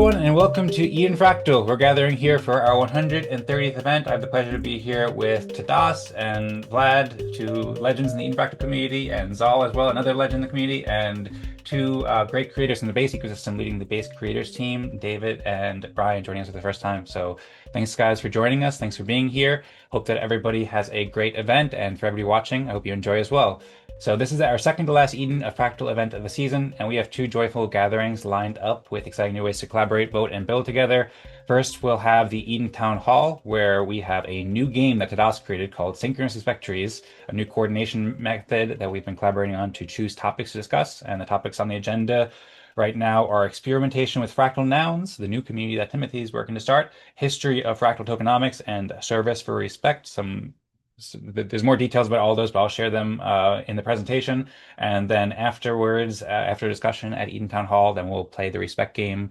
everyone, and welcome to Eden Fractal. We're gathering here for our 130th event. I have the pleasure to be here with Tadas and Vlad, two legends in the Eden Fractal community, and Zaal as well, another legend in the community, and two great creators in the base ecosystem leading the base creators team, David and Brian, joining us for the first time. So thanks, guys, for joining us. Thanks for being here. Hope that everybody has a great event, and for everybody watching, I hope you enjoy as well. So this is our second to last Eden Fractal event of the season, and we have two joyful gatherings lined up with exciting new ways to collaborate, vote, and build together. First, we'll have the Eden Town Hall, where we have a new game that Tadas created called Synchronous Spectories, a new coordination method that we've been collaborating on to choose topics to discuss. And the topics on the agenda right now are experimentation with fractal nouns, the new community that Timothy is working to start, history of fractal tokenomics, and service for respect. There's more details about all those, but I'll share them in the presentation. And then afterwards, after discussion at Eden Town Hall, then we'll play the respect game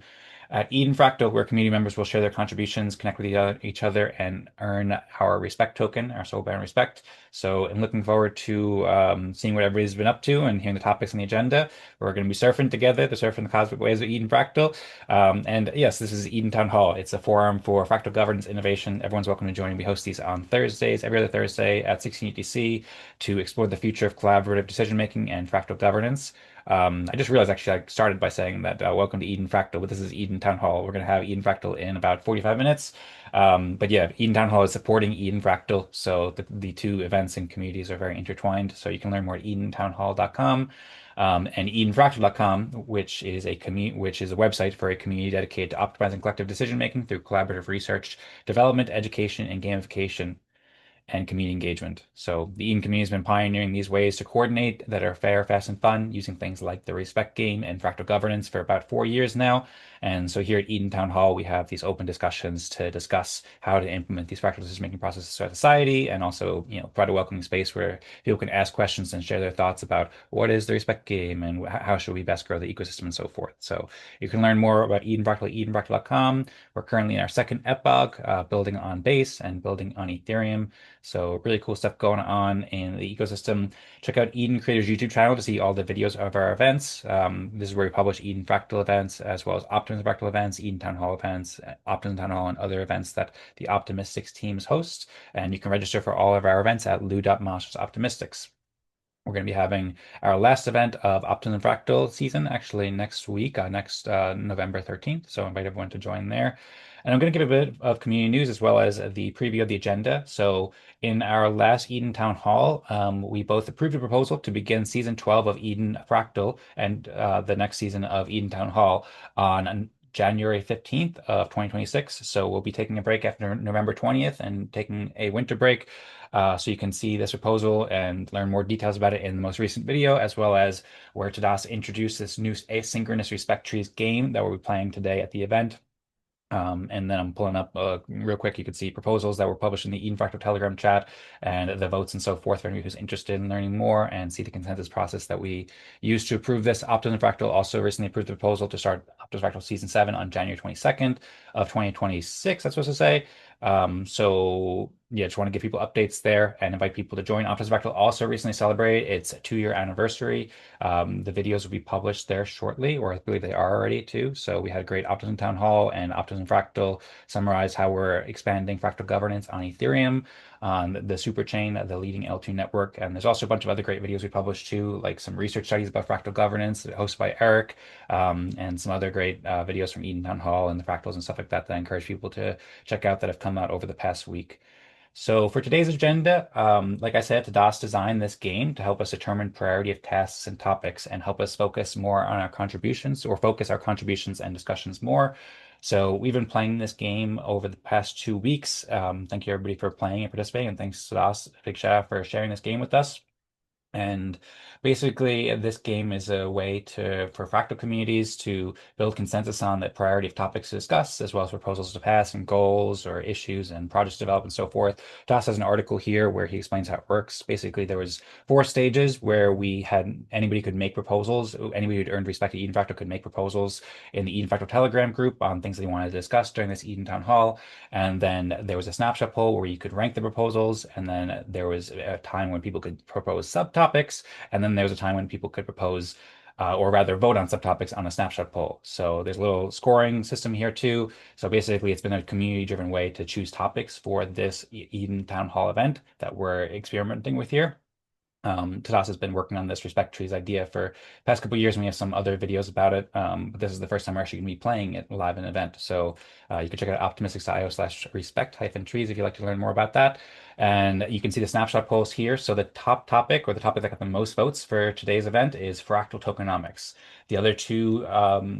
at Eden Fractal, where community members will share their contributions, connect with each other, and earn our respect token, our soul-bound respect. So I'm looking forward to seeing what everybody's been up to and hearing the topics on the agenda. We're going to be surfing together, the surfing the cosmic waves of Eden Fractal. And yes, this is Eden Town Hall. It's a forum for fractal governance innovation. Everyone's welcome to join. We host these on Thursdays, every other Thursday at 16 UTC to explore the future of collaborative decision-making and fractal governance. I just realized actually I started by saying that welcome to Eden Fractal, but this is Eden Town Hall. We're going to have Eden Fractal in about 45 minutes. But yeah, Eden Town Hall is supporting Eden Fractal. So the two events and communities are very intertwined. So you can learn more at edentownhall.com. And edenfractal.com, which is a website for a community dedicated to optimizing collective decision making through collaborative research, development, education, and gamification and community engagement. So the Eden community has been pioneering these ways to coordinate that are fair, fast, and fun using things like the Respect Game and fractal governance for about 4 years now. And so here at Eden Town Hall, we have these open discussions to discuss how to implement these fractal decision-making processes throughout society, and also, provide a welcoming space where people can ask questions and share their thoughts about what is the Respect Game and how should we best grow the ecosystem and so forth. So you can learn more about Eden Fractal at edenfractal.com. We're currently in our second epoch, building on base and building on Ethereum. So really cool stuff going on in the ecosystem. Check out Eden Creators YouTube channel to see all the videos of our events. This is where we publish Eden Fractal events, as well as Optimism Fractal events, Eden Town Hall events, Optimism Town Hall, and other events that the Optimistics teams host. And you can register for all of our events at lu.ma/optimistics. We're going to be having our last event of Optimism Fractal season actually next week, next November 13th. So I invite everyone to join there. And I'm going to give a bit of community news as well as the preview of the agenda. So in our last Eden Town Hall, we both approved a proposal to begin season 12 of Eden Fractal and the next season of Eden Town Hall on January 15th of 2026. So we'll be taking a break after November 20th and taking a winter break. So you can see this proposal and learn more details about it in the most recent video, as well as where Tadas introduced this new asynchronous Spectories game that we'll be playing today at the event. And then I'm pulling up real quick. You can see proposals that were published in the Eden Fractal Telegram chat and the votes and so forth for anyone who's interested in learning more and see the consensus process that we used to approve this. Optimism Fractal also recently approved the proposal to start Optimism Fractal Season 7 on January 22nd of 2026, that's supposed to say. So yeah, just want to give people updates there and invite people to join. Optimism Fractal also recently celebrated its 2-year anniversary. The videos will be published there shortly, or I believe they are already too. So we had a great Optimism Town Hall, and Optimism Fractal summarized how we're expanding fractal governance on Ethereum, on the superchain, the leading L2 network. And there's also a bunch of other great videos we published too, like some research studies about fractal governance hosted by Eric, and some other great videos from Eden Town Hall and the fractals and stuff like that that I encourage people to check out that have come out over the past week. So for today's agenda, like I said, Tadas designed this game to help us determine priority of tasks and topics and help us focus more on our contributions, or focus our contributions and discussions more. So we've been playing this game over the past 2 weeks. Thank you everybody for playing and participating, and thanks to Tadas, big shout out for sharing this game with us. And basically, this game is a way for fractal communities to build consensus on the priority of topics to discuss, as well as proposals to pass and goals or issues and projects to develop and so forth. Tadas has an article here where he explains how it works. Basically, there was 4 stages where anybody could make proposals. Anybody who'd earned respect at Eden Fractal could make proposals in the Eden Fractal Telegram group on things they wanted to discuss during this Eden Town Hall. And then there was a snapshot poll where you could rank the proposals. And then there was a time when people could propose subtopics. And then there was a time when people could propose or rather vote on subtopics on a snapshot poll. So there's a little scoring system here too. So basically, it's been a community-driven way to choose topics for this Eden Town Hall event that we're experimenting with here. Tadas has been working on this respect trees idea for the past couple of years, and we have some other videos about it. But this is the first time we're actually going to be playing it live in an event. So you can check out optimistics.io/respect-trees if you'd like to learn more about that. And you can see the snapshot polls here. So the top topic, or the topic that got the most votes for today's event, is fractal tokenomics. The other two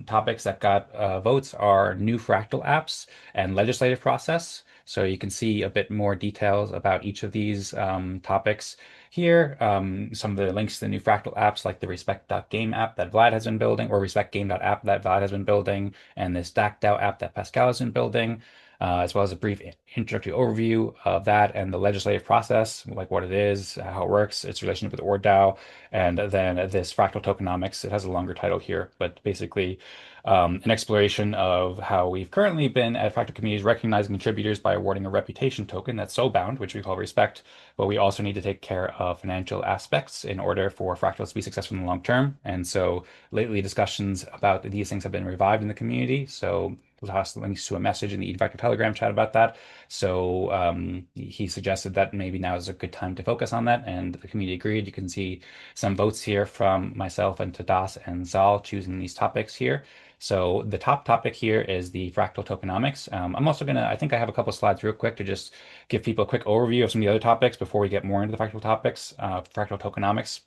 topics that got votes are new fractal apps and legislative process. So you can see a bit more details about each of these topics here. Some of the links to the new Fractal apps like the respect.game app that Vlad has been building, or respectgame.app that Vlad has been building, and this DACA app that Pascal has been building, as well as a brief introductory overview of that and the legislative process, like what it is, how it works, its relationship with ORDAO, and then this Fractal Tokenomics. It has a longer title here, but basically an exploration of how we've currently been at Fractal communities recognizing contributors by awarding a reputation token that's soul-bound, which we call respect, but we also need to take care of financial aspects in order for fractals to be successful in the long term. And so lately discussions about these things have been revived in the community. So we'll have links to a message in the Eden Fractal Telegram chat about that. So he suggested that maybe now is a good time to focus on that, and the community agreed. You can see some votes here from myself and Tadas and Zaal choosing these topics here. So the top topic here is the fractal tokenomics. I'm also gonna, I think I have a couple slides real quick to just give people a quick overview of some of the other topics before we get more into the fractal topics, fractal tokenomics.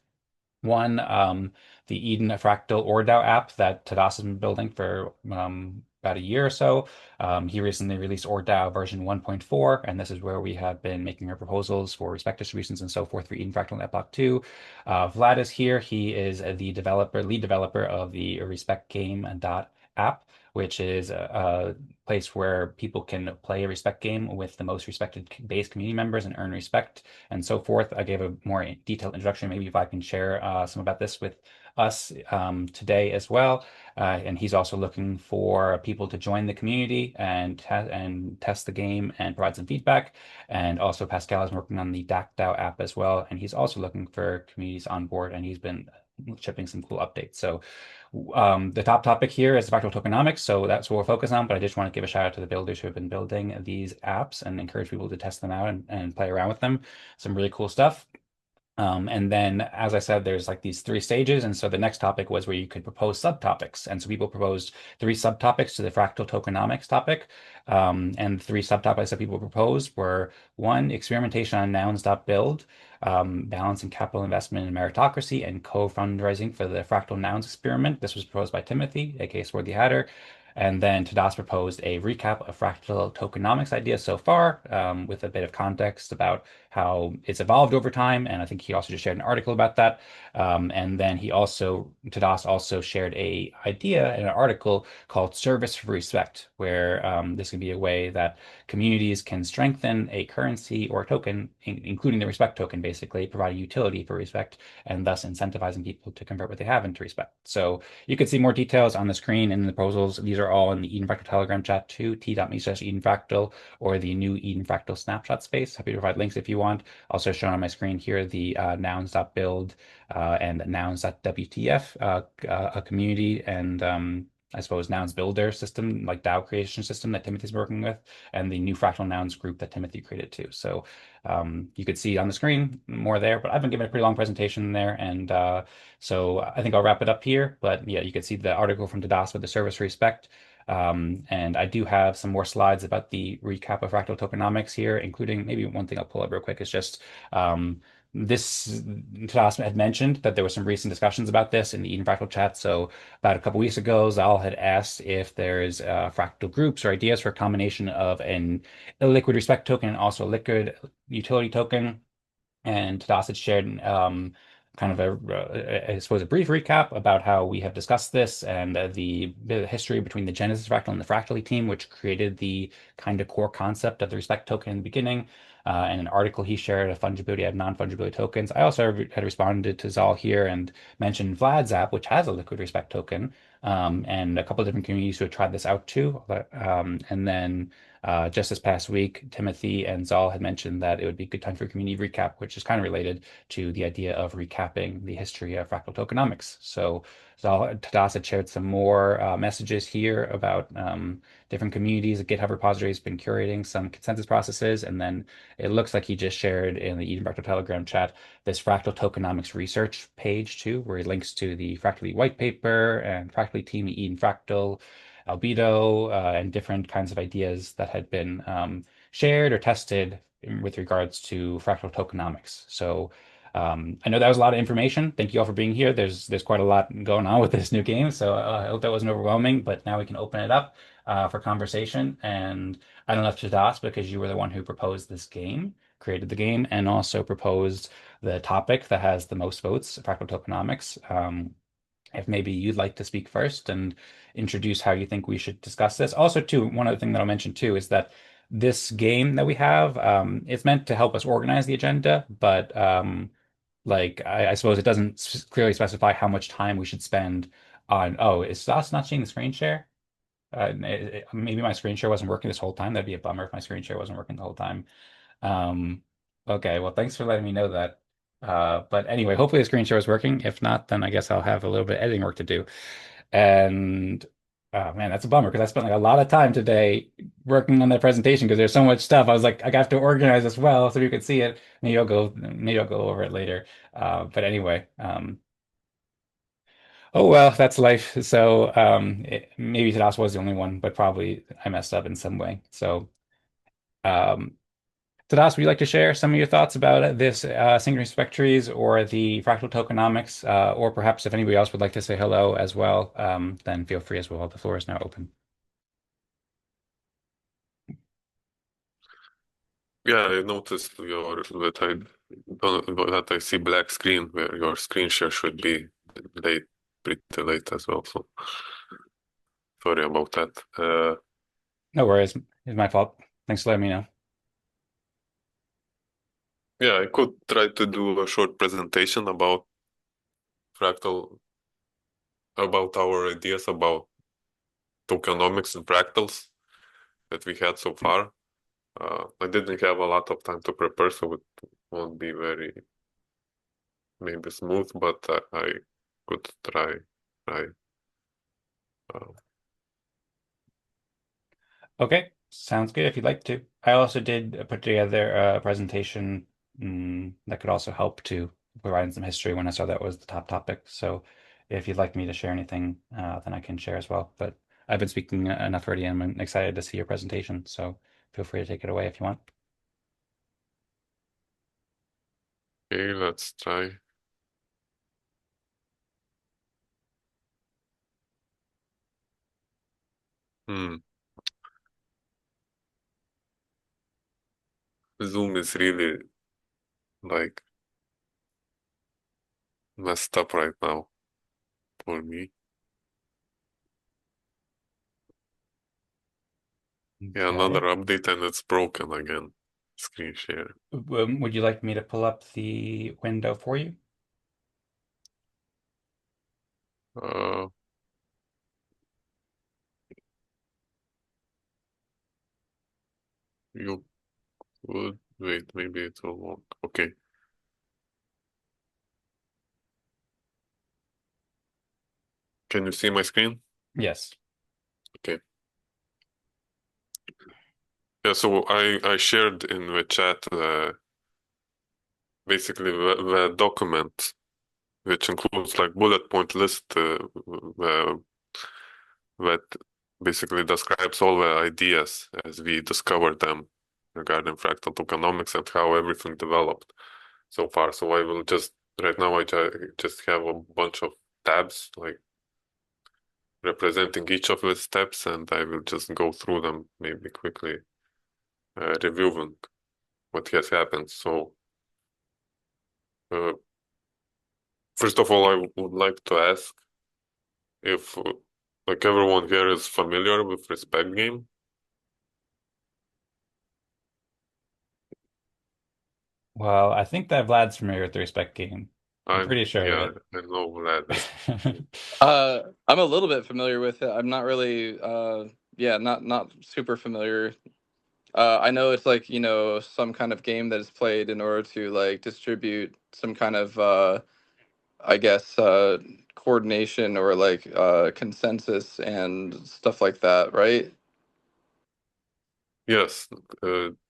One, the Eden Fractal ORDAO app that Tadas has been building for about a year or so. He recently released ORDAO version 1.4, and this is where we have been making our proposals for respect distributions and so forth for Eden Fractal and Epoch 2. Vlad is here. He is the lead developer of the respectgame.app, which is a place where people can play a respect game with the most respected base community members and earn respect and so forth. I gave a more detailed introduction. Maybe if I can share some about this with us today as well. And he's also looking for people to join the community and test the game and provide some feedback. And also Pascal is working on the DACA app as well. And he's also looking for communities on board, and he's been shipping some cool updates. So the top topic here is fractal tokenomics, so that's what we're focused on. But I just want to give a shout out to the builders who have been building these apps and encourage people to test them out and play around with them. Some really cool stuff. And then, as I said, there's like these three stages. And so the next topic was where you could propose subtopics. And so people proposed three subtopics to the fractal tokenomics topic. And three subtopics that people proposed were one, experimentation on nouns.build, balancing capital investment and meritocracy, and co-fundraising for the fractal nouns experiment. This was proposed by Timothy, aka Swarthy Hatter. And then Tadas proposed a recap of fractal tokenomics ideas so far, with a bit of context about how it's evolved over time. And I think he also just shared an article about that. And then Tadas also shared a idea in an article called Service for Respect, where this can be a way that communities can strengthen a currency or token, including the respect token, basically providing utility for respect and thus incentivizing people to convert what they have into respect. So you can see more details on the screen in the proposals. These are all in the Eden Fractal Telegram chat too, t.me/EdenFractal, or the new Eden Fractal snapshot space. Happy to provide links if you want. Also shown on my screen here, the nouns.build and nouns.wtf, a community and I suppose nouns builder system, like DAO creation system that Timothy's working with, and the new fractal nouns group that Timothy created too. So you could see on the screen more there, but I've been giving a pretty long presentation there. And so I think I'll wrap it up here. But yeah, you could see the article from Tadas with the service respect. And I do have some more slides about the recap of fractal tokenomics here, including maybe one thing I'll pull up real quick is just this. Tadas had mentioned that there were some recent discussions about this in the Eden Fractal chat. So about a couple weeks ago, Zaal had asked if there's fractal groups or ideas for a combination of an illiquid respect token and also a liquid utility token. And Tadas had shared kind of I suppose, a brief recap about how we have discussed this and the history between the Genesis Fractal and the Fractally team, which created the kind of core concept of the respect token in the beginning. And an article he shared of fungibility of non-fungibility tokens. I also had responded to Zaal here and mentioned Vlad's app, which has a liquid respect token. and a couple of different communities who had tried this out too. And then just this past week, Timothy and Zaal had mentioned that it would be a good time for a community recap, which is kind of related to the idea of recapping the history of fractal tokenomics. So Tadas had shared some more messages here about different communities. The GitHub repository has been curating some consensus processes, and then it looks like he just shared in the Eden Fractal Telegram chat this fractal tokenomics research page too, where he links to the Fractally white paper and Fractally team at Eden Fractal, Albedo, and different kinds of ideas that had been shared or tested with regards to fractal tokenomics. So I know that was a lot of information. Thank you all for being here. There's quite a lot going on with this new game, so I hope that wasn't overwhelming. But now we can open it up for conversation. And I don't know if Tadas, because you were the one who proposed this game, created the game, and also proposed the topic that has the most votes, fractal tokenomics. If maybe you'd like to speak first and introduce how you think we should discuss this. Also, too, one other thing that I'll mention too is that this game that we have, it's meant to help us organize the agenda, but like I suppose it doesn't clearly specify how much time we should spend on. Oh, is Stas not seeing the screen share? Maybe my screen share wasn't working this whole time. That'd be a bummer if my screen share wasn't working the whole time. Um, okay, well, thanks for letting me know that. But anyway, hopefully the screen share is working. If not, then I guess I'll have a little bit of editing work to do. And oh man, that's a bummer because I spent like a lot of time today working on that presentation because there's so much stuff. I was like, I got to organize as well so you could see it. Maybe I'll go over it later. But anyway, oh well, that's life. So maybe Tadas was the only one, but probably I messed up in some way. So um, Tadas, would you like to share some of your thoughts about this Synchronous Spectories or the Fractal Tokenomics, or perhaps if anybody else would like to say hello as well, then feel free as well. The floor is now open. Yeah, I noticed that I see black screen where your screen share should be late, pretty late as well. So sorry about that. No worries, it's my fault. Thanks for letting me know. Yeah, I could try to do a short presentation about fractal, about our ideas about tokenomics and fractals that we had so far. I didn't have a lot of time to prepare, so it won't be very maybe smooth, but I could try. Try. Uh, Okay, sounds good if you'd like to. I also did put together a presentation that could also help to provide some history when I saw that was the top topic. So if you'd like me to share anything, then I can share as well. But I've been speaking enough already, and I'm excited to see your presentation. So feel free to take it away if you want. okay, let's try. Hmm. Zoom is really like messed up right now for me. Yeah, another Okay. update and it's broken again. Screen share. Would you like me to pull up the window for you? Uh, you would wait, maybe it will work. Okay. Can you see my screen? Yes. Okay. Yeah, so I shared in the chat basically the document which includes like bullet point list that basically describes all the ideas as we discovered them regarding fractal tokenomics and how everything developed so far. So I will just right now just have a bunch of tabs like representing each of the steps, and I will just go through them maybe quickly, reviewing what has happened. So uh, first of all, I would like to ask if like everyone here is familiar with Respect Game. Well, I think that Vlad's familiar with the Respect game. I'm pretty sure of Yeah, it. I know Vlad. I'm a little bit familiar with it. I'm not really, yeah, not super familiar. I know it's like, some kind of game that is played in order to like distribute some kind of, I guess, coordination or like consensus and stuff like that, right? Yes,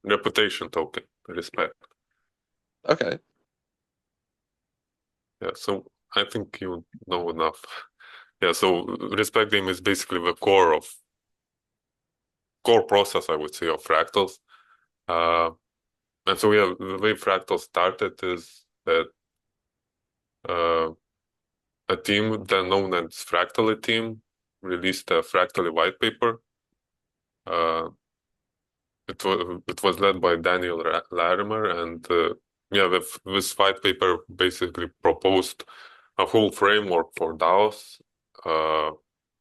reputation token, respect. Okay. Yeah, so I think you know enough. Yeah, so respect game is basically the core process, I would say, of fractals. Uh, and so yeah, the way fractals started is that uh, a team then known as Fractally team released a Fractally white paper. Uh, it was led by Daniel Larimer, and yeah, this white paper basically proposed a whole framework for DAOs,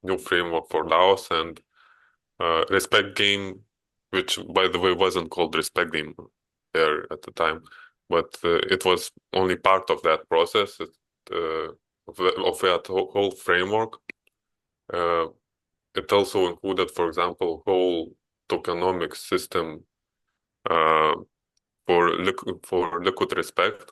new framework for DAOs, and Respect Game, which by the way wasn't called Respect Game there at the time, but it was only part of that process of that whole framework. Uh, it also included, for example, whole tokenomics system uh, for liquid respect.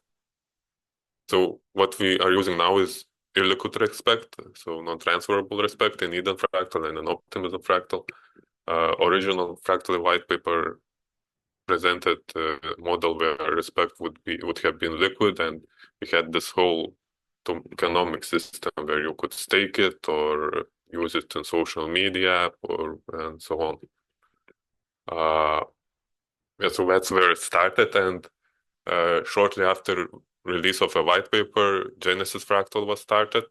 So what we are using now is illiquid respect, so non-transferable respect in Eden Fractal and an Optimism Fractal. Original Fractal white paper presented a model where respect would have been liquid, and we had this whole tokenomic system where you could stake it or use it in social media or and so on. Yeah, so that's where it started, and shortly after release of a white paper, Genesis Fractal was started,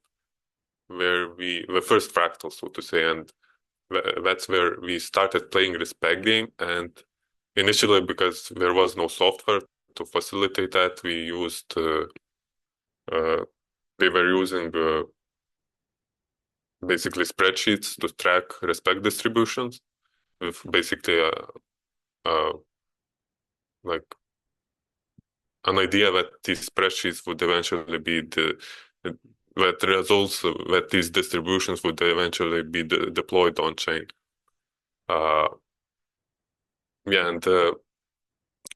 where the first fractal, so to say, and that's where we started playing Respect Game. And initially, because there was no software to facilitate that, uh, we were using basically spreadsheets to track respect distributions with basically a like an idea that these spreadsheets would eventually be that results that these distributions would eventually be deployed on chain. Uh, yeah, and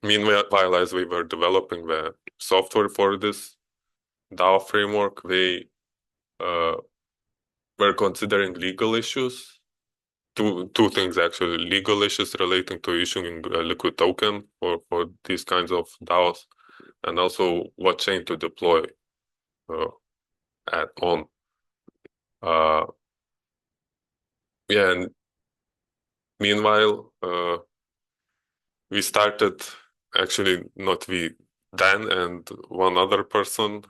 meanwhile, as we were developing the software for this DAO framework, we uh, were considering legal issues. Two things actually: legal issues relating to issuing a liquid token for these kinds of DAOs, and also what chain to deploy uh, on. Uh, yeah, and meanwhile, we started actually not we, Dan and one other person,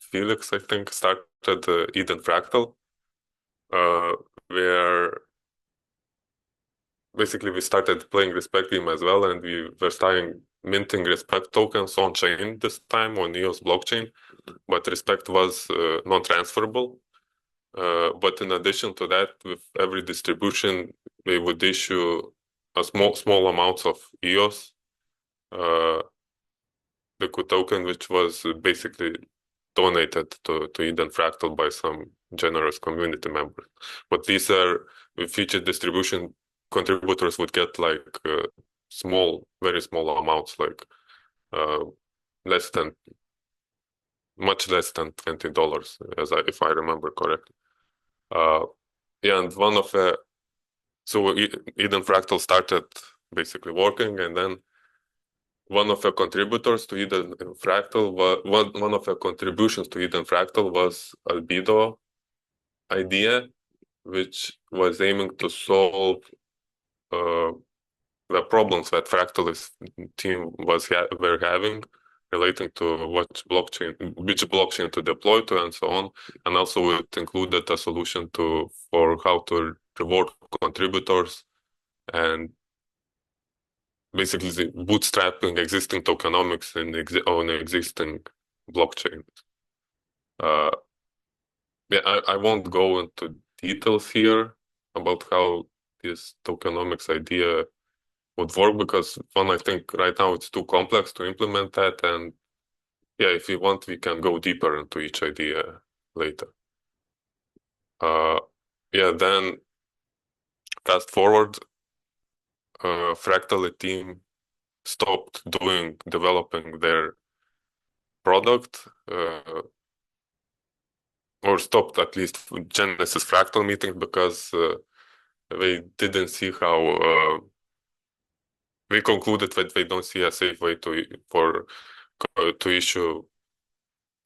Felix, I think, started Eden Fractal, uh, where basically we started playing Respect Game as well, and we were starting minting Respect tokens on chain this time on EOS blockchain, but Respect was non-transferable. But in addition to that, with every distribution, we would issue a small amounts of EOS, liquid token, which was basically donated to Eden Fractal by some generous community members. But these are future distribution contributors would get like very small amounts, like uh, less than, much less than $20, if I remember correctly. Yeah, and so Eden Fractal started basically working, and then one of the contributors to Eden Fractal one of the contributions to Eden Fractal was Albedo idea, which was aiming to solve uh, the problems that Fractalist team were having relating to which blockchain to deploy to, and so on. And also it included a solution for how to reward contributors and basically bootstrapping existing tokenomics on existing blockchains. Uh, yeah, I won't go into details here about how this tokenomics idea would work, because one, I think right now it's too complex to implement that, and yeah, if we want, we can go deeper into each idea later. Yeah, then fast forward, Fractal team stopped developing their product, or stopped at least Genesis Fractal meeting because they didn't see how they concluded that they don't see a safe way to issue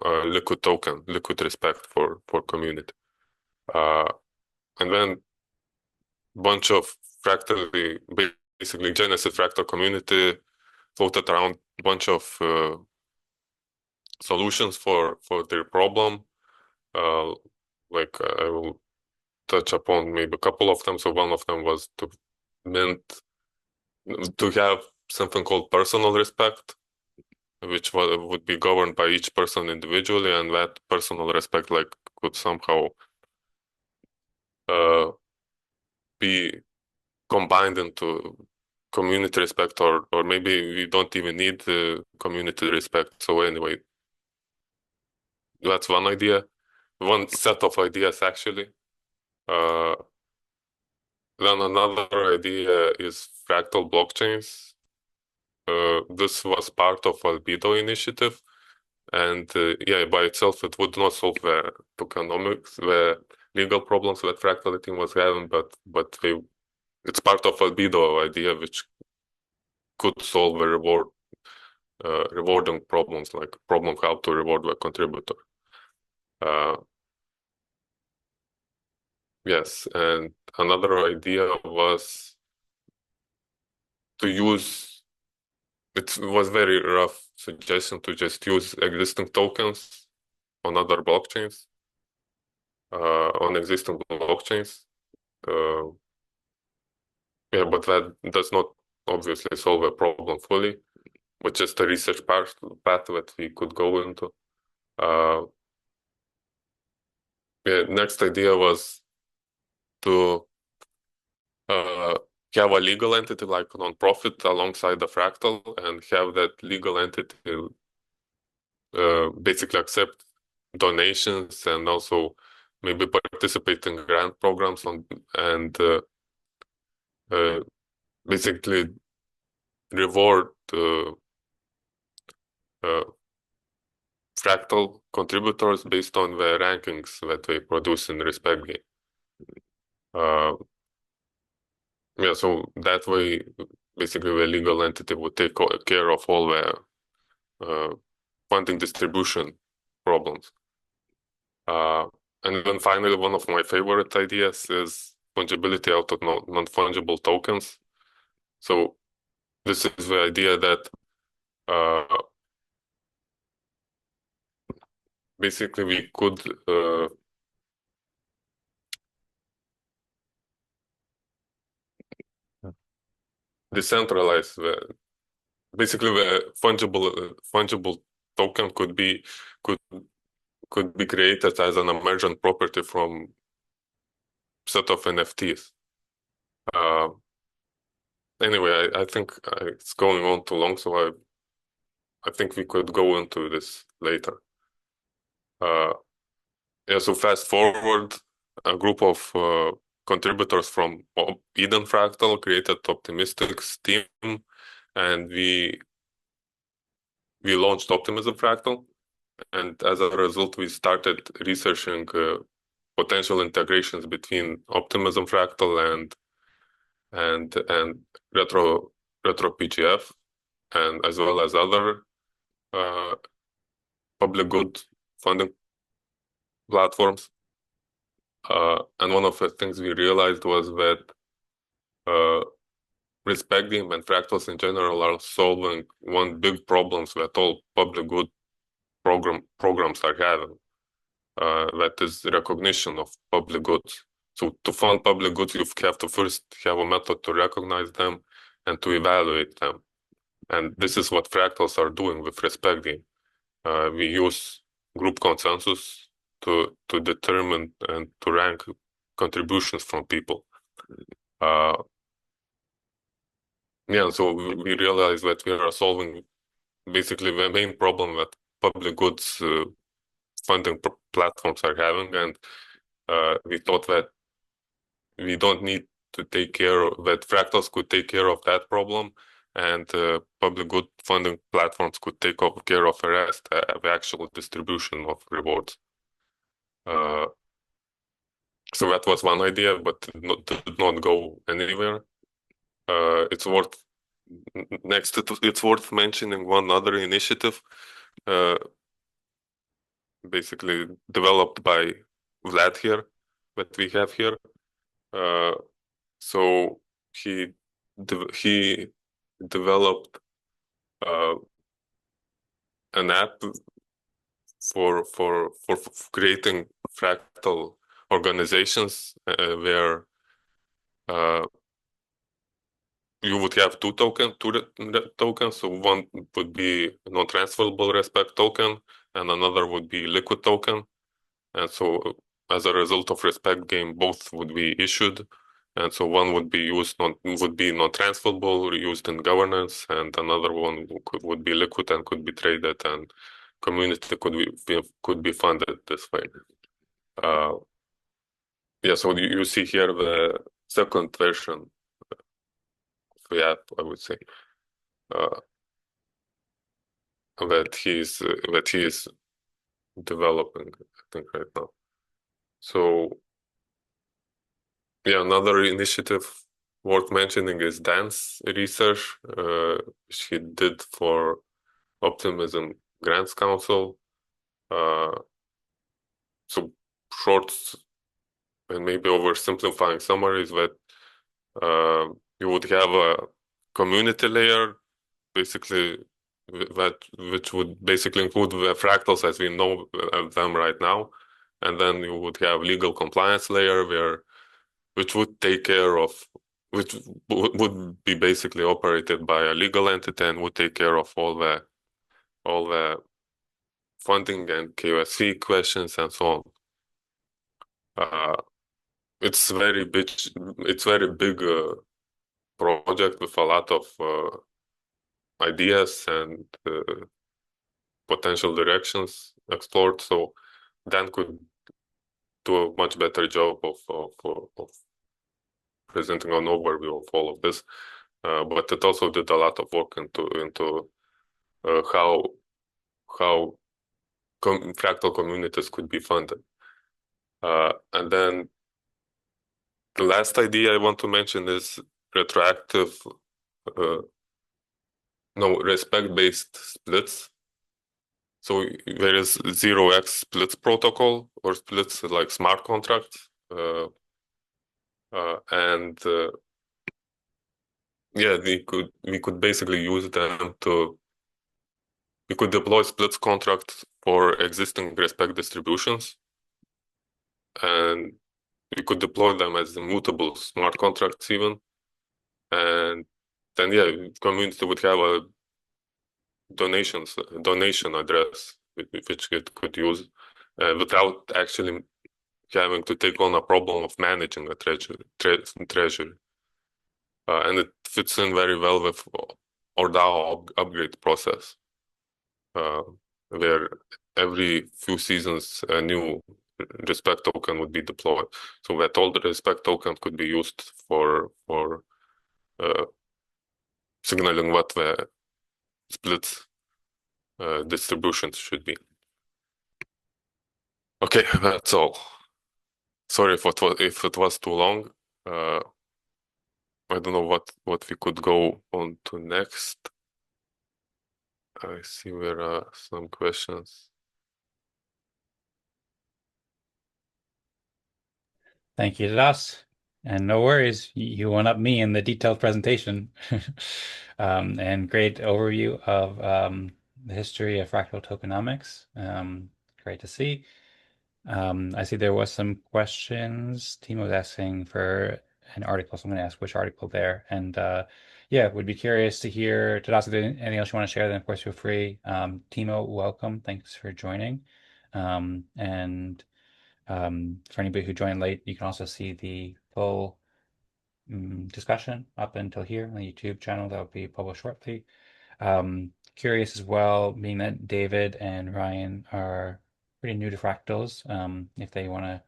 liquid token, liquid respect for community. And then bunch of fractally, basically Genesis Fractal community floated around a bunch of solutions for their problem. Like I will touch upon maybe a couple of them. So one of them was to have something called personal respect, which would be governed by each person individually, and that personal respect like could somehow be combined into community respect, or maybe we don't even need the community respect. So anyway, that's one idea, one set of ideas actually. Then another idea is fractal blockchains. This was part of Albedo initiative, and yeah, by itself it would not solve the tokenomics, the legal problems that Fractal team was having, but it's part of Albedo idea which could solve the rewarding problems, like problem how to reward the contributor. Yes, and another idea was to use, it was very rough suggestion to just use existing tokens on other blockchains, on existing blockchains. Yeah, but that does not obviously solve a problem fully, which is the research path that we could go into. Yeah, next idea was to have a legal entity like a non-profit alongside the Fractal, and have that legal entity basically accept donations and also maybe participate in grant programs and basically reward Fractal contributors based on the rankings that they produce in Respect Game. Yeah, so that way, basically, the legal entity would take care of all the funding distribution problems. And then finally, one of my favorite ideas is fungibility out of non-fungible tokens. So this is the idea that basically we could decentralize basically the fungible token could be created as an emergent property from set of NFTs. Anyway, I think it's going on too long, so I think we could go into this later. Yeah, so fast forward, a group of contributors from Eden Fractal created Optimistics team, and we launched Optimism Fractal. And as a result, we started researching potential integrations between Optimism Fractal and Retro PGF, and as well as other public good funding platforms. And one of the things we realized was that Respect Game and fractals in general are solving one big problems that all public good programs are having. That is recognition of public goods. So to fund public goods, you have to first have a method to recognize them and to evaluate them. And this is what fractals are doing with Respect Game. We use group consensus to determine and to rank contributions from people. Yeah, so we realize that we are solving basically the main problem that public goods funding platforms are having, and we thought that we don't need to take care of that. Fractals could take care of that problem, and public good funding platforms could take care of the rest, the actual distribution of rewards. So that was one idea, but did not go anywhere. It's worth mentioning one other initiative, basically developed by Vlad here, that we have here. So he developed an app for creating fractal organizations where you would have two tokens. So one would be non-transferable respect token, and another would be liquid token. And so as a result of respect game, both would be issued. And so one would be non-transferable, used in governance, and another one would be liquid and could be traded, and community could be funded this way. Yeah, so you see here the second version of the app, I would say, that he is developing, I think, right now. So yeah, another initiative worth mentioning is Dan's research, which he did for Optimism Grants Council. So short and maybe oversimplifying summaries that you would have a community layer, basically which would basically include the fractals as we know them right now, and then you would have legal compliance layer which would take care of, which would be basically operated by a legal entity and would take care of all the funding and KYC questions and so on. It's very big. It's very big project with a lot of ideas and potential directions explored. So Dan could do a much better job of presenting an overview of all of this. But it also did a lot of work into how fractal communities could be funded. And then the last idea I want to mention is retroactive, respect-based splits. So there is 0x splits protocol, or splits like smart contracts. Yeah, we could basically use them we could deploy splits contracts for existing respect distributions, and we could deploy them as immutable smart contracts even. And then yeah, community would have a donation address which it could use without actually having to take on a problem of managing a treasury. And it fits in very well with our DAO upgrade process, where every few seasons a new respect token would be deployed, so that all the respect tokens could be used for signaling what the split distributions should be. Okay, that's all. Sorry if it was too long. I don't know what we could go on to next. I see there are some questions. Thank you, Tadas. And no worries, you one up me in the detailed presentation. And great overview of the history of fractal tokenomics. Great to see. I see there was some questions. Timo was asking for an article, so I'm going to ask which article there. And yeah, would be curious to hear, Tadas, if there's anything else you want to share, then of course feel free. Timo, welcome. Thanks for joining. And for anybody who joined late, you can also see the full discussion up until here on the YouTube channel that will be published shortly. curious as well, being that David and Ryan are pretty new to fractals, if they want to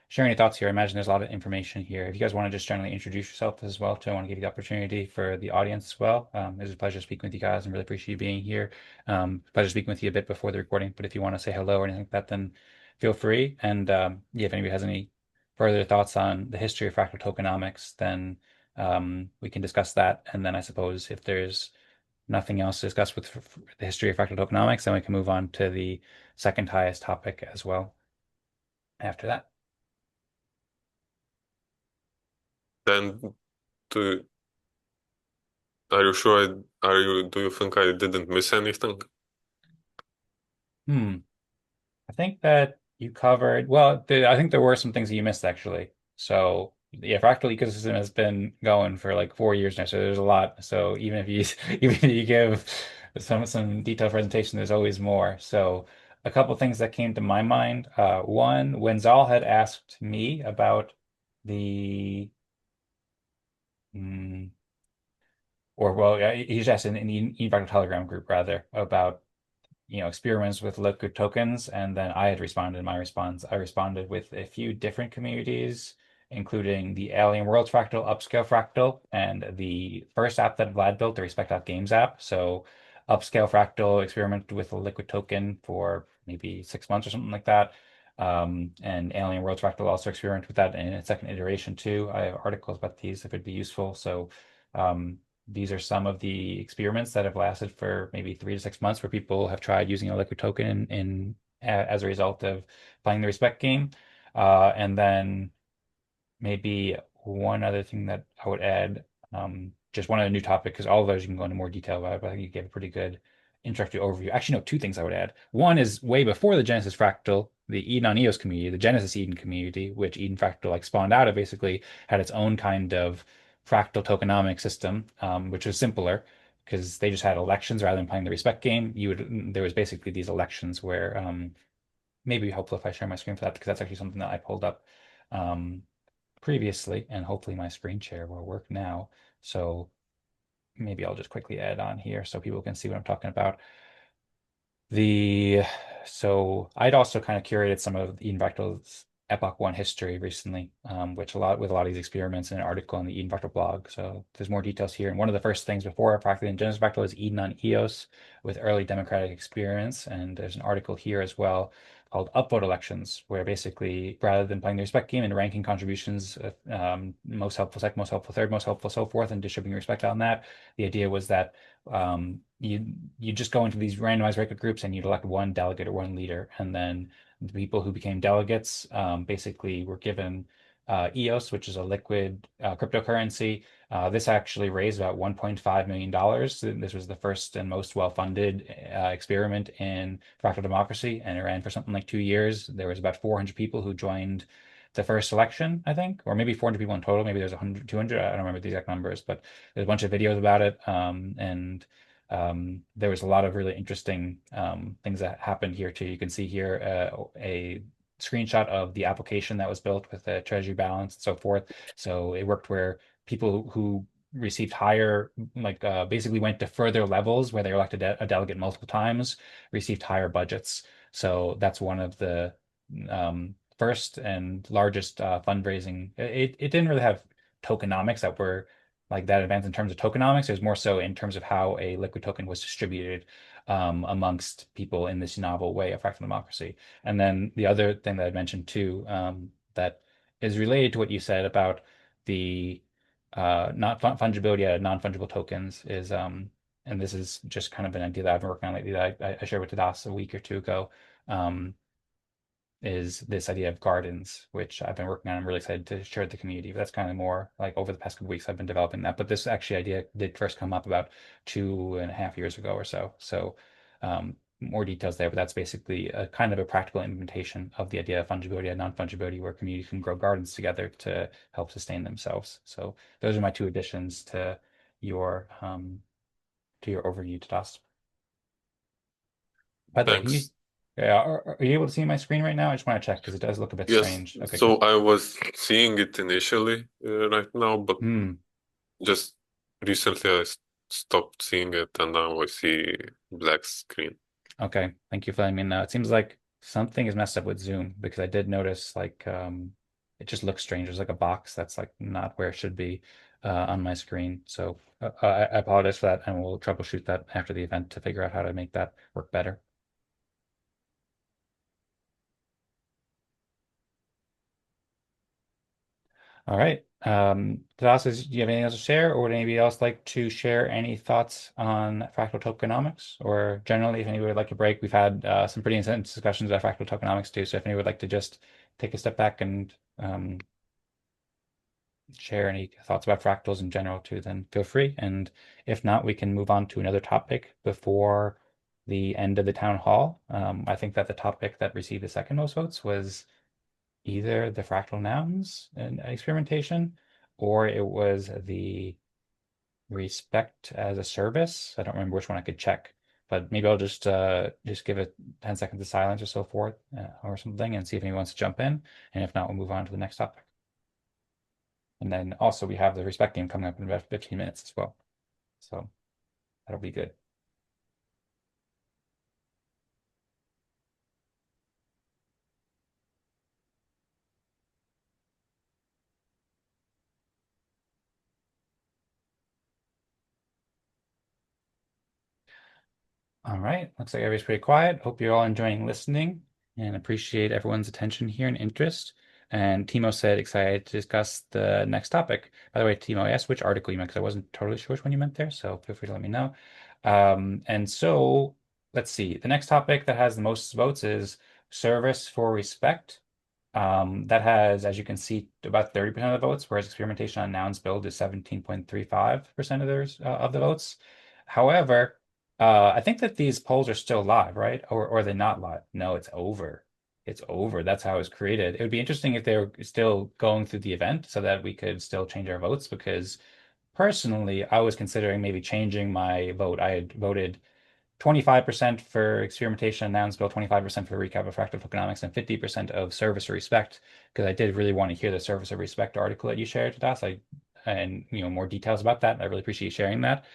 share any thoughts here. I imagine there's a lot of information here. If you guys want to just generally introduce yourself as well, too, I want to give you the opportunity for the audience as well. It was a pleasure speaking with you guys and really appreciate you being here. Pleasure speaking with you a bit before the recording, but if you want to say hello or anything like that, then feel free. And yeah, if anybody has any further thoughts on the history of fractal tokenomics, then we can discuss that. And then I suppose if there's nothing else to discuss with the history of fractal tokenomics, then we can move on to the second highest topic as well after that. Then, do are you sure? Do you think I didn't miss anything? Hmm. I think that you covered, well, I think there were some things that you missed actually. So yeah, fractal ecosystem has been going for like 4 years now, so there's a lot. So even if you even if you give some detailed presentation, there's always more. So a couple things that came to my mind. One, when Zaal had asked me about the mm, or well, yeah, he just asked in the Eden Fractal Telegram group rather about experiments with liquid tokens, and then I had responded in my response. I responded with a few different communities, including the Alien Worlds Fractal, Upscale Fractal, and the first app that Vlad built, the respect.games app. So Upscale Fractal experimented with a liquid token for maybe 6 months or something like that. And Alien Worlds Fractal also experimented with that in its second iteration too. I have articles about these if it'd be useful. So these are some of the experiments that have lasted for maybe 3 to 6 months, where people have tried using a liquid token as a result of playing the respect game. And then maybe one other thing that I would add, just one other new topic, because all of those you can go into more detail about, but I think you gave a pretty good introductory overview. Actually, no, two things I would add. One is way before the Genesis Fractal, the Eden on EOS community, the Genesis Eden community, which Eden Fractal like spawned out of, basically had its own kind of fractal tokenomic system, which was simpler because they just had elections rather than playing the respect game. There was basically these elections where maybe helpful if I share my screen for that, because that's actually something that I pulled up um, previously, and hopefully my screen share will work now. So maybe I'll just quickly add on here so people can see what I'm talking about. So I'd also kind of curated some of Eden Fractal's Epoch 1 history recently, which a lot of these experiments in an article on the Eden Fractal blog. So there's more details here. And one of the first things before Fractal and Genesis Fractal is Eden on EOS with early democratic experiments. And there's an article here as well called Upvote Elections, where basically rather than playing the respect game and ranking contributions, most helpful second, most helpful third, most helpful, so forth, and distributing respect on that, the idea was that you just go into these randomized record groups and you'd elect one delegate or one leader, and then the people who became delegates basically were given EOS, which is a liquid cryptocurrency. This actually raised about $1.5 million. This was the first and most well-funded experiment in fractal democracy, and it ran for something like 2 years. There was about 400 people who joined the first election, I think, or maybe 400 people in total. Maybe there's 100, 200. I don't remember the exact numbers, but there's a bunch of videos about it. And there was a lot of really interesting things that happened here too. You can see here a screenshot of the application that was built with the treasury balance and so forth. So it worked where people who received higher, like basically went to further levels where they elected a delegate multiple times, received higher budgets. So that's one of the first and largest fundraising. It didn't really have tokenomics that were like that advanced in terms of tokenomics. It was more so in terms of how a liquid token was distributed amongst people in this novel way of fractal democracy. And then the other thing that I mentioned too, that is related to what you said about the not fungibility of non-fungible tokens is, and this is just kind of an idea that I've been working on lately that I shared with Tadas a week or two ago. Is this idea of gardens, which I've been working on. I'm really excited to share with the community. But that's kind of more like over the past couple of weeks I've been developing that. But this actually idea did first come up about 2.5 years ago or so. So more details there, but that's basically a kind of a practical implementation of the idea of fungibility and non-fungibility, where communities can grow gardens together to help sustain themselves. So those are my two additions to your overview, Tadas. By the way, Thanks. yeah, are you able to see my screen right now? I just want to check because it does look a bit Yes, strange. Okay, so cool. I was seeing it initially right now, but Hmm. just recently stopped seeing it, and now I see black screen. Okay, thank you for letting me know. It seems like something is messed up with Zoom because I did notice like it just looks strange. There's like a box that's like not where it should be on my screen. So I apologize for that, and we'll troubleshoot that after the event to figure out how to make that work better. All right. Tadas, do you have anything else to share, or would anybody else like to share any thoughts on fractal tokenomics? Or generally, if anybody would like a break, we've had some pretty intense discussions about fractal tokenomics too. So if anybody would like to just take a step back and share any thoughts about fractals in general too, then feel free. And if not, we can move on to another topic before the end of the town hall. I think that the topic that received the second most votes was either the fractal nouns and experimentation, or it was the respect as a service. I don't remember which one I could check, but maybe I'll just give it 10 seconds of silence or so forth or something and see if anyone wants to jump in. And if not, we'll move on to the next topic. And then also we have the respect game coming up in about 15 minutes as well. So that'll be good. All right, looks like everybody's pretty quiet. Hope you're all enjoying listening and appreciate everyone's attention here and interest. And Timo said excited to discuss the next topic. By the way, Timo, I asked which article you meant because I wasn't totally sure which one you meant there, so feel free to let me know. And so let's see. The next topic that has the most votes is service for respect. That has, as you can see, about 30% of the votes, whereas experimentation on nouns build is 17.35% of the votes. However, I think that these polls are still live, right? Or are they not live? No, it's over. It's over. That's how it was created. It would be interesting if they were still going through the event so that we could still change our votes because personally, I was considering maybe changing my vote. I had voted 25% for experimentation and nouns build, 25% for recap of fractal tokenomics, and 50% of service or respect, because I did really want to hear the service or respect article that you shared with us. And more details about that. I really appreciate you sharing that.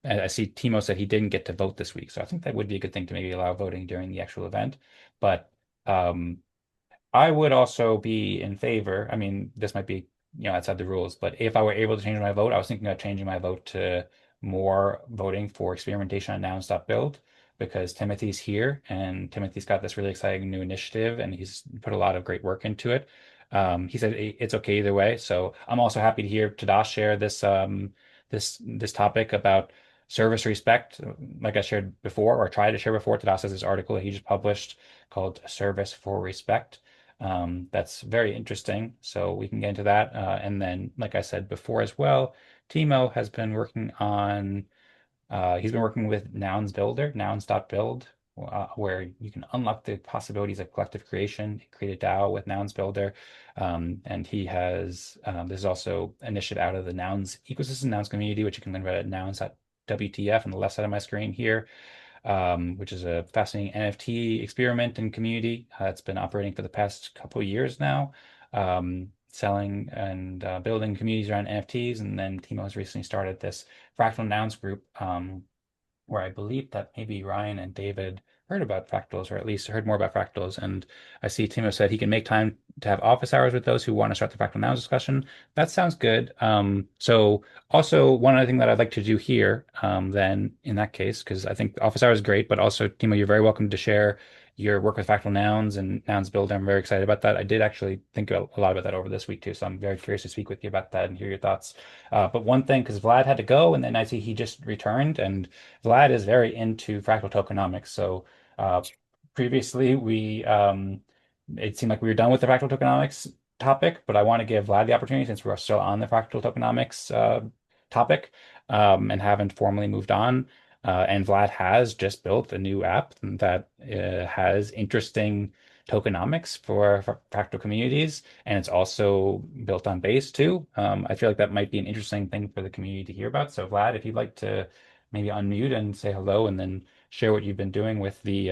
I see Timo said he didn't get to vote this week, so I think that would be a good thing to maybe allow voting during the actual event. But I would also be in favor. I mean, this might be, outside the rules, but if I were able to change my vote, I was thinking of changing my vote to more voting for experimentation on nouns.build because Timothy's here and Timothy's got this really exciting new initiative and he's put a lot of great work into it. He said it's okay either way. So I'm also happy to hear Tadas share this topic about service respect, like I shared before or tried to share before. Tadas has this article that he just published called Service for Respect. That's very interesting. So we can get into that. And then, like I said before as well, Timo has been working on, he's been working with Nouns Builder, nouns.build, where you can unlock the possibilities of collective creation, create a DAO with Nouns Builder. And he has, this is also initiative out of the Nouns ecosystem, Nouns community, which you can learn about at nouns.wtf on the left side of my screen here. Which is a fascinating NFT experiment and community. It's been operating for the past couple of years now, selling and building communities around NFTs. And then Timo has recently started this Fractal Nouns group, where I believe that maybe Ryan and David heard about fractals, or at least heard more about fractals. And I see Timo said he can make time to have office hours with those who want to start the fractal nouns discussion. That sounds good. So also one other thing that I'd like to do here, then in that case, because I think office hours is great, but also Timo, you're very welcome to share your work with fractal nouns and nouns build. I'm very excited about that. I did actually think a lot about that over this week too. So I'm very curious to speak with you about that and hear your thoughts. But one thing, because Vlad had to go and then I see he just returned and Vlad is very into fractal tokenomics. So uh, previously it seemed like we were done with the fractal tokenomics topic, but I want to give Vlad the opportunity since we're still on the fractal tokenomics topic and haven't formally moved on. And Vlad has just built a new app that has interesting tokenomics for fractal communities, and it's also built on Base too. I feel like that might be an interesting thing for the community to hear about. So Vlad, if you'd like to maybe unmute and say hello, and then share what you've been doing with the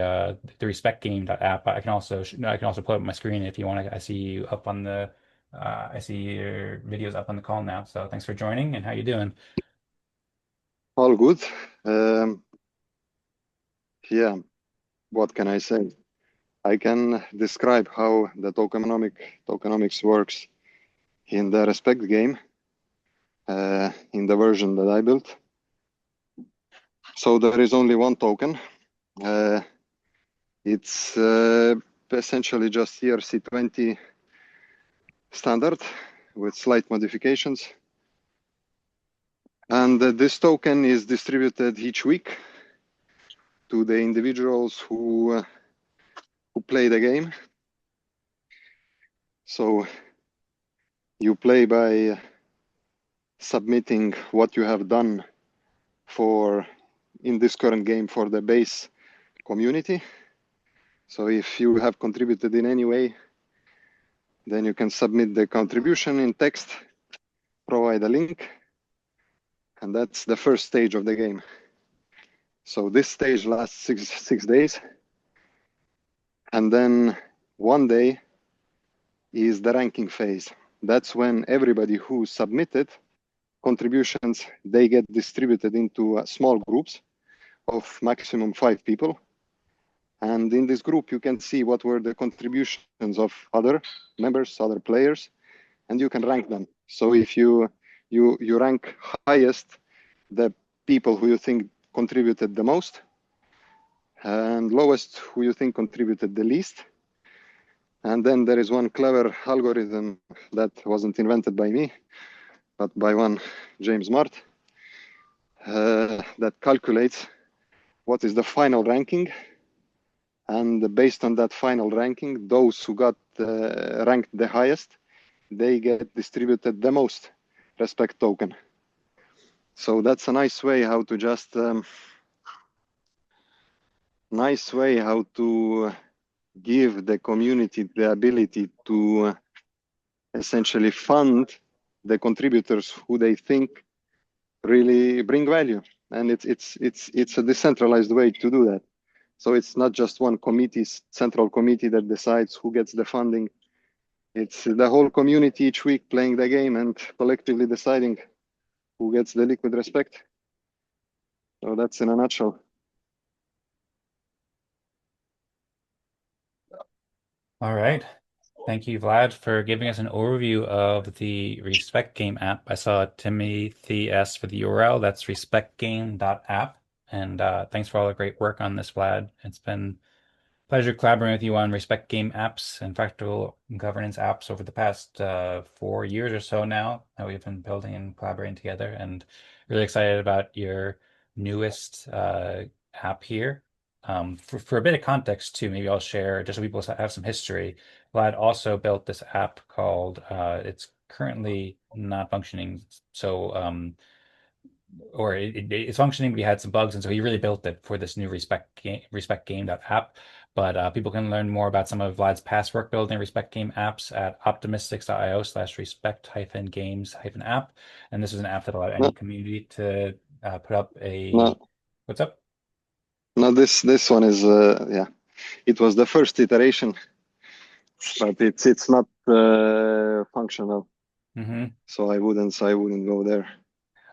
respectgame.app. I can also put up my screen if you want to. I see you up on the I see your videos up on the call now. So thanks for joining, and how you doing? All good. Yeah, what can I say? I can describe how the tokenomics works in the Respect game, in the version that I built. So there is only one token. It's essentially just ERC20 standard with slight modifications. And this token is distributed each week to the individuals who play the game. So you play by submitting what you have done in this current game for the base community. So if you have contributed in any way, then you can submit the contribution in text, provide a link, and that's the first stage of the game. So this stage lasts six days. And then one day is the ranking phase. That's when everybody who submitted contributions, they get distributed into small groups of maximum 5 people. And in this group, you can see what were the contributions of other members, other players, and you can rank them. So if you rank highest the people who you think contributed the most, and lowest who you think contributed the least. And then there is one clever algorithm that wasn't invented by me, but by one James Mart, that calculates what is the final ranking. And based on that final ranking, those who got ranked the highest, they get distributed the most respect token. So that's a nice way how to just give the community the ability to essentially fund the contributors who they think really bring value. And it's a decentralized way to do that. So it's not just one central committee that decides who gets the funding. It's the whole community each week playing the game and collectively deciding who gets the liquid respect. So that's in a nutshell. All right. Thank you, Vlad, for giving us an overview of the Respect Game app. I saw Timothy S for the URL. That's respectgame.app. And thanks for all the great work on this, Vlad. It's been a pleasure collaborating with you on Respect Game apps and fractal governance apps over the past 4 years or so now that we've been building and collaborating together. And really excited about your newest app here. For a bit of context too, maybe I'll share just so people have some history. Vlad also built this app called it's currently not functioning. So or it's functioning, but he had some bugs, and so he really built it for this new respectgame.app. But people can learn more about some of Vlad's past work building Respect Game apps at optimistics.io/respect-games-app. And this is an app that allowed any community to put up a what's up? No, this one is yeah. It was the first iteration, but it's not functional. So I wouldn't go there.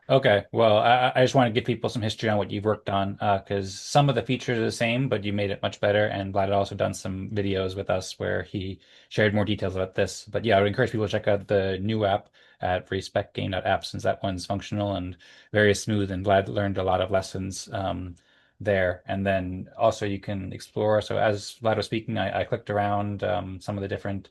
Okay, well, I just want to give people some history on what you've worked on, because some of the features are the same, but you made it much better. And Vlad had also done some videos with us where he shared more details about this. But yeah, I would encourage people to check out the new app at respectgame.app, since that one's functional and very smooth. And Vlad learned a lot of lessons there. And then also you can explore. So as Vlad was speaking, I clicked around some of the different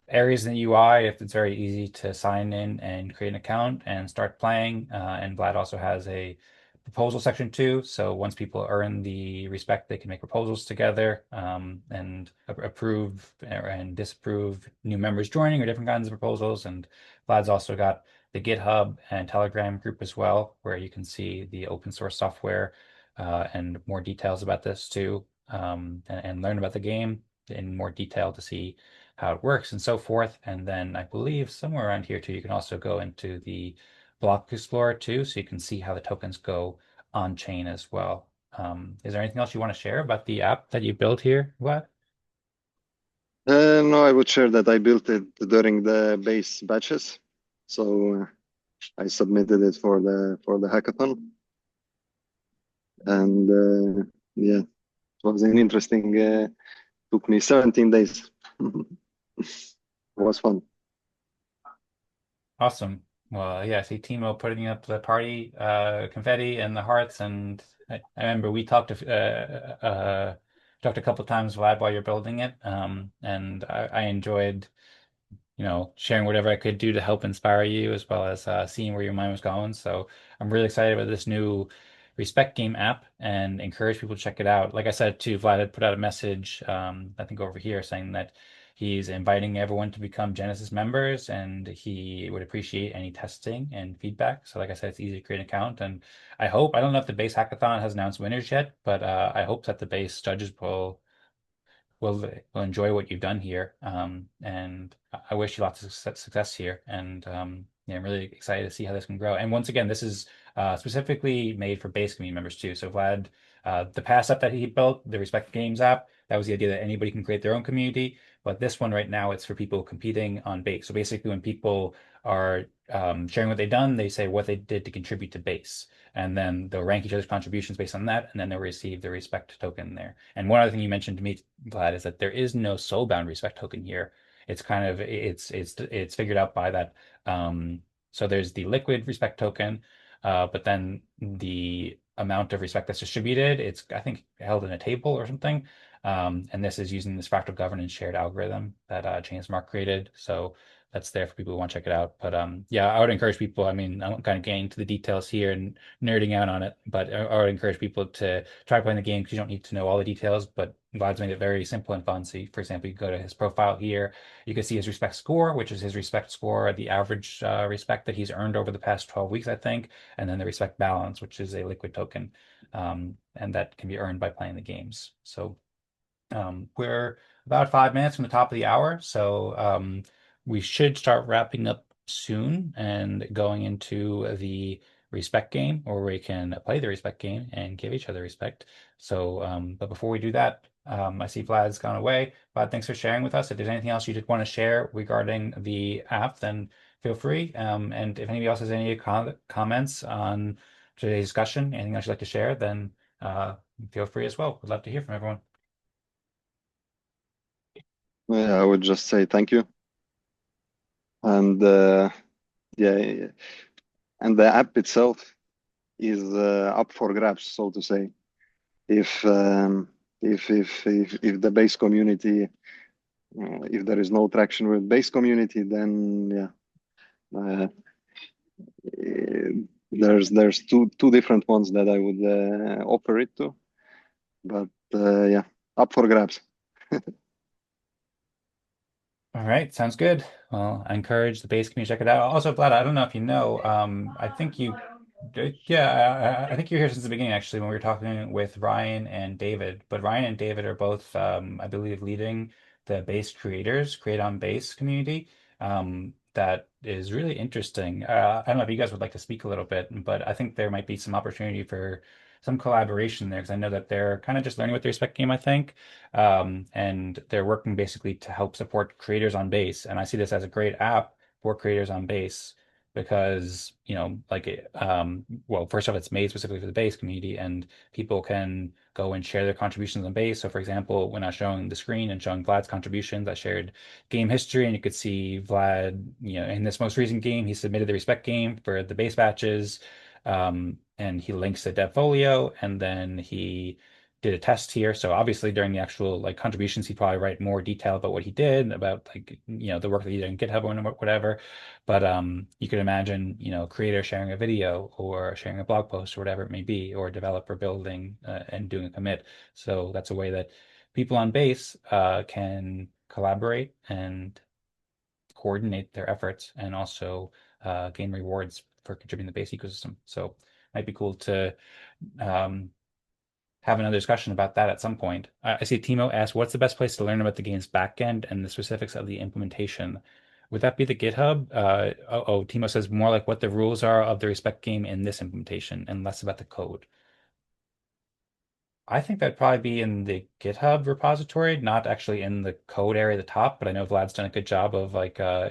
areas in the UI. If it's very easy to sign in and create an account and start playing. And Vlad also has a proposal section too. So once people earn the respect, they can make proposals together and approve and disapprove new members joining or different kinds of proposals. And Vlad's also got the GitHub and Telegram group as well, where you can see the open source software and more details about this too, and learn about the game in more detail to see how it works and so forth. And then I believe somewhere around here too, you can also go into the block explorer too, so you can see how the tokens go on chain as well. Is there anything else you want to share about the app that you built here, Vlad? No, I would share that I built it during the base batches. So I submitted it for the hackathon. and yeah, it was an interesting. Took me 17 days. It was fun. Awesome. Well, yeah, I see Timo putting up the party confetti and the hearts, and I remember we talked a couple times, Vlad, while you're building it, and I enjoyed sharing whatever I could do to help inspire you, as well as seeing where your mind was going. So I'm really excited about this new Respect Game app and encourage people to check it out. Like I said too, Vlad had put out a message, I think over here, saying that he's inviting everyone to become Genesis members and he would appreciate any testing and feedback. So like I said, it's easy to create an account. And I don't know if the base hackathon has announced winners yet, but I hope that the base judges will enjoy what you've done here. And I wish you lots of success here. And yeah, I'm really excited to see how this can grow. And once again, this is specifically made for base community members too. So Vlad, the past app that he built, the Respect Games app, that was the idea that anybody can create their own community. But this one right now, it's for people competing on base. So basically, when people are sharing what they've done, they say what they did to contribute to base, and then they'll rank each other's contributions based on that, and then they'll receive the respect token there. And one other thing you mentioned to me, Vlad, is that there is no soul-bound respect token here. It's kind of it's figured out by that. So there's the liquid respect token, but then the amount of respect that's distributed, it's I think held in a table or something. And this is using this fractal governance shared algorithm that James Mark created. So that's there for people who want to check it out. But yeah, I would encourage people. I mean, I'm kind of getting into the details here and nerding out on it, but I would encourage people to try playing the game because you don't need to know all the details. But Vlad's made it very simple and fun. So, for example, you go to his profile here, you can see his respect score, which is his respect score, the average respect that he's earned over the past 12 weeks, I think, and then the respect balance, which is a liquid token, and that can be earned by playing the games. So we're about 5 minutes from the top of the hour, so we should start wrapping up soon and going into the respect game, where we can play the respect game and give each other respect. So, but before we do that, I see Vlad's gone away. Vlad, thanks for sharing with us. If there's anything else you did want to share regarding the app, then feel free. And if anybody else has any comments on today's discussion, anything else you'd like to share, then feel free as well. We'd love to hear from everyone. Yeah, I would just say thank you. And yeah, and the app itself is up for grabs, so to say. If the base community, if there is no traction with base community, then yeah, there's two different ones that I would offer it to, but yeah, up for grabs. All right, sounds good. Well, I encourage the base community to check it out. Also, Vlad, I don't know if you know, I think yeah, I think you're here since the beginning, actually, when we were talking with Ryan and David. But Ryan and David are both, I believe, leading the base creators, Create on Base community. That is really interesting. I don't know if you guys would like to speak a little bit, but I think there might be some opportunity for some collaboration there because I know that they're kind of just learning with the respect game, I think. And they're working basically to help support creators on base. And I see this as a great app for creators on base because, well, first off, it's made specifically for the base community and people can go and share their contributions on base. So for example, when I was showing the screen and showing Vlad's contributions, I shared game history and you could see Vlad, in this most recent game, he submitted the respect game for the base batches. And he links the devfolio and then he did a test here. So obviously during the actual contributions, he'd probably write more detail about what he did, about the work that he did in GitHub or whatever. But you could imagine, creator sharing a video or sharing a blog post or whatever it may be, or a developer building and doing a commit. So that's a way that people on base can collaborate and coordinate their efforts and also gain rewards for contributing to the base ecosystem. So it might be cool to have another discussion about that at some point. I see Timo asked, what's the best place to learn about the game's backend and the specifics of the implementation? Would that be the GitHub? Timo says more like what the rules are of the respect game in this implementation and less about the code. I think that'd probably be in the GitHub repository, not actually in the code area at the top, but I know Vlad's done a good job of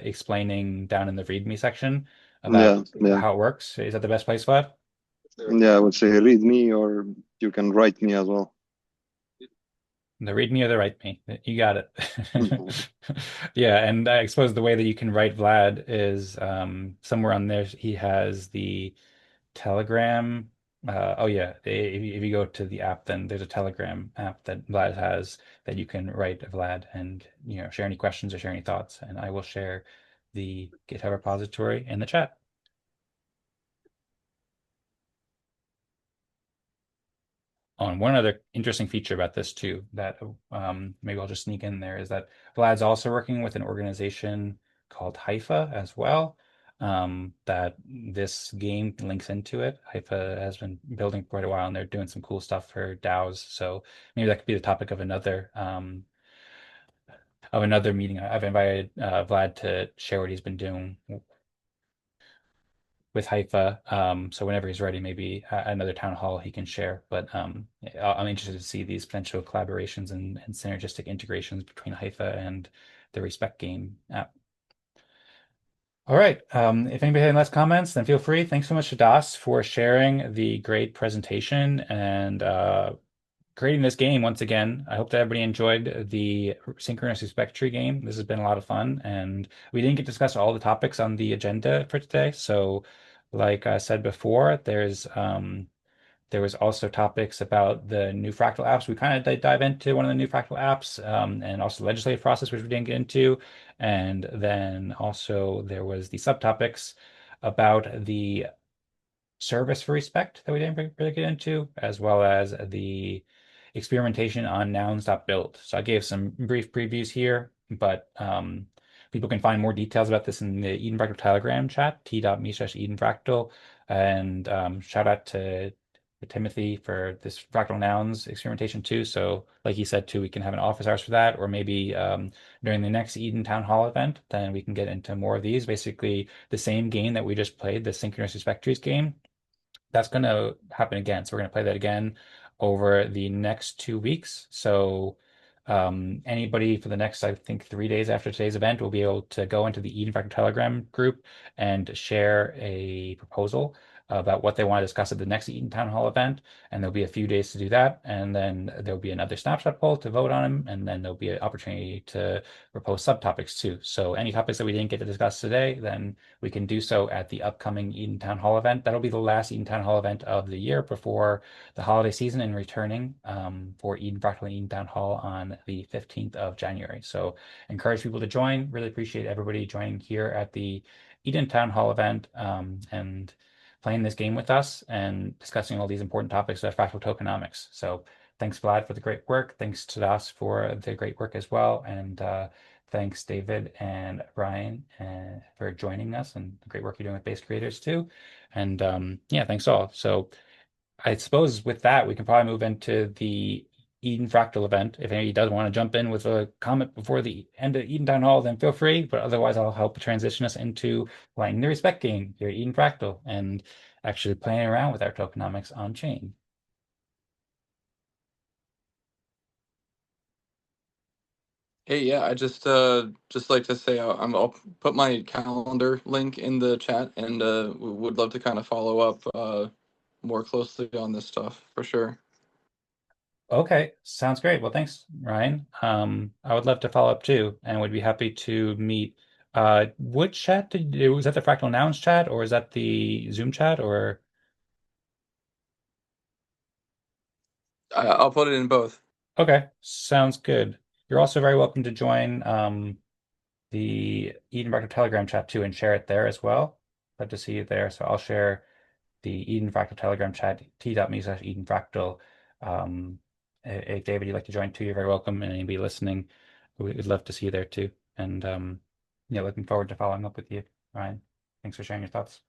explaining down in the README section about Yeah. how it works. Is that the best place, Vlad? Yeah, I would say read me, or you can write me as well. The read me or the write me. You got it. Mhm. Yeah, and I suppose the way that you can write Vlad is somewhere on there he has the Telegram. Oh yeah, if you go to the app, then there's a Telegram app that Vlad has that you can write Vlad and share any questions or share any thoughts, and I will share the GitHub repository in the chat. On one other interesting feature about this too, that maybe I'll just sneak in there, is that Vlad's also working with an organization called Haifa as well. That this game links into it. Haifa has been building for quite a while, and they're doing some cool stuff for DAOs. So maybe that could be the topic of another meeting. I've invited Vlad to share what he's been doing with Haifa. So whenever he's ready, maybe another town hall he can share. But I'm interested to see these potential collaborations and synergistic integrations between Haifa and the Respect Game app. All right. If anybody has any last comments, then feel free. Thanks so much to Das for sharing the great presentation and creating this game once again. I hope that everybody enjoyed the Synchronous Spectory game. This has been a lot of fun, and we didn't get to discuss all the topics on the agenda for today. So, like I said before, there was also topics about the new Fractal apps. We kind of did dive into one of the new Fractal apps, and also the legislative process, which we didn't get into. And then also there was the subtopics about the service for respect that we didn't really get into, as well as the experimentation on nouns.build. So I gave some brief previews here, but people can find more details about this in the Eden Fractal Telegram chat, t.me/edenfractal. And shout out to Timothy for this fractal nouns experimentation too. So like he said too, we can have an office hours for that, or maybe during the next Eden Town Hall event, then we can get into more of these. Basically the same game that we just played, the Synchronous Spectories game, that's going to happen again. So we're going to play that again over the next 2 weeks. So anybody for the next, I think, 3 days after today's event will be able to go into the Eden Fractal Telegram group and share a proposal about what they want to discuss at the next Eden Town Hall event. And there'll be a few days to do that. And then there'll be another snapshot poll to vote on them. And then there'll be an opportunity to propose subtopics too. So any topics that we didn't get to discuss today, then we can do so at the upcoming Eden Town Hall event. That'll be the last Eden Town Hall event of the year before the holiday season, and returning for Eden Fractal and Eden Town Hall on the 15th of January. So encourage people to join. Really appreciate everybody joining here at the Eden Town Hall event and playing this game with us and discussing all these important topics of fractal tokenomics. So thanks, Vlad, for the great work. Thanks to Das for the great work as well. And thanks, David and Brian, for joining us, and the great work you're doing with Base Creators too. And yeah, thanks all. So I suppose with that, we can probably move into the Eden Fractal event. If anybody does want to jump in with a comment before the end of Eden Town Hall, then feel free. But otherwise, I'll help transition us into playing the Respect game here at Eden Fractal and actually playing around with our tokenomics on chain. Hey, yeah, I just like to say I'll put my calendar link in the chat, and would love to kind of follow up more closely on this stuff for sure. Okay, sounds great. Well, thanks, Ryan. I would love to follow up too, and would be happy to meet. What chat did you, was that the Fractal Nouns chat, or is that the Zoom chat, or? I'll put it in both. Okay, sounds good. You're also very welcome to join the Eden Fractal Telegram chat too and share it there as well. Love to see you there. So I'll share the Eden Fractal Telegram chat, t.me/Eden Fractal. If David, you'd like to join too, you're very welcome. And anybody listening, we'd love to see you there too. And yeah, looking forward to following up with you, Ryan. Thanks for sharing your thoughts.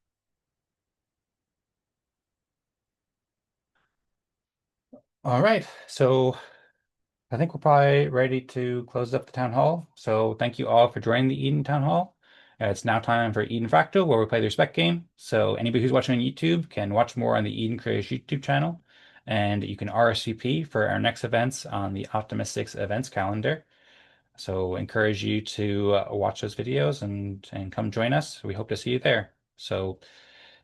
All right, so I think we're probably ready to close up the town hall. So thank you all for joining the Eden Town Hall. It's now time for Eden Fractal, where we play the Respect game. So anybody who's watching on YouTube can watch more on the Eden Creators YouTube channel. And you can RSVP for our next events on the Optimistics events calendar. So encourage you to watch those videos and come join us. We hope to see you there. So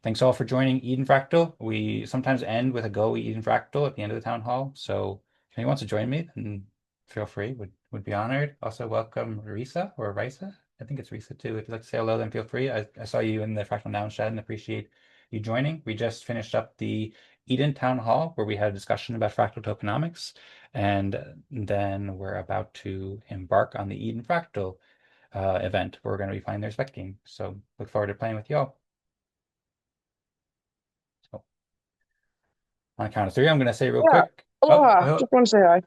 thanks all for joining Eden Fractal. We sometimes end with a go Eden Fractal at the end of the town hall. So if anyone wants to join me, then feel free, would be honored. Also welcome Risa or Risa. I think it's Risa too. If you'd like to say hello, then feel free. I saw you in the Fractal Nouns chat and appreciate you joining. We just finished up the Eden Town Hall where we had a discussion about fractal tokenomics, and then we're about to embark on the Eden Fractal event where we're going to be playing their Respect Game. So look forward to playing with y'all. So on the count of three, I'm going to say real quick. Aloha. Just want to say hi.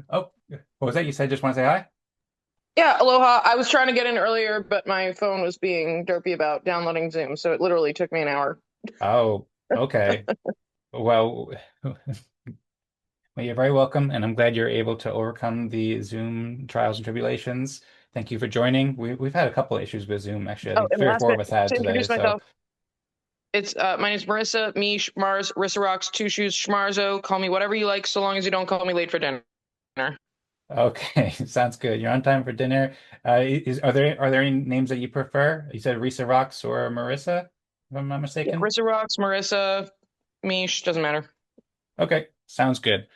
Oh, what was that? You said just want to say hi? Yeah, aloha. I was trying to get in earlier, but my phone was being derpy about downloading Zoom, so it literally took me an hour. Oh, okay. Well, you're very welcome, and I'm glad you're able to overcome the Zoom trials and tribulations. Thank you for joining. We've had a couple of issues with Zoom, actually. I think and 3 or last 4 of bit, us had to today. introduce myself, it's my name's Marissa, Mish, Mars, Rissa Rocks, Two Shoes, Schmarzo. Call me whatever you like, so long as you don't call me late for dinner. Okay, sounds good. You're on time for dinner. Are there any names that you prefer? You said Risa Rocks or Marissa, if I'm not mistaken. Yeah, Rissa Rocks, Marissa, Mish, doesn't matter. Okay, sounds good.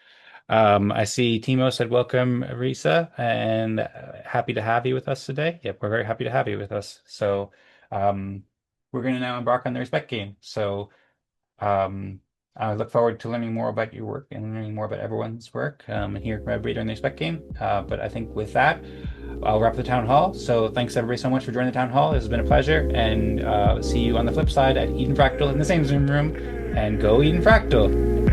I see Timo said welcome, Risa, and happy to have you with us today. Yep, we're very happy to have you with us. So we're going to now embark on the Respect Game. So I look forward to learning more about your work and learning more about everyone's work and hearing from everybody during the Respect Game. But I think with that, I'll wrap the town hall. So thanks everybody so much for joining the town hall. This has been a pleasure, and see you on the flip side at Eden Fractal in the same Zoom room. And go Eden Fractal!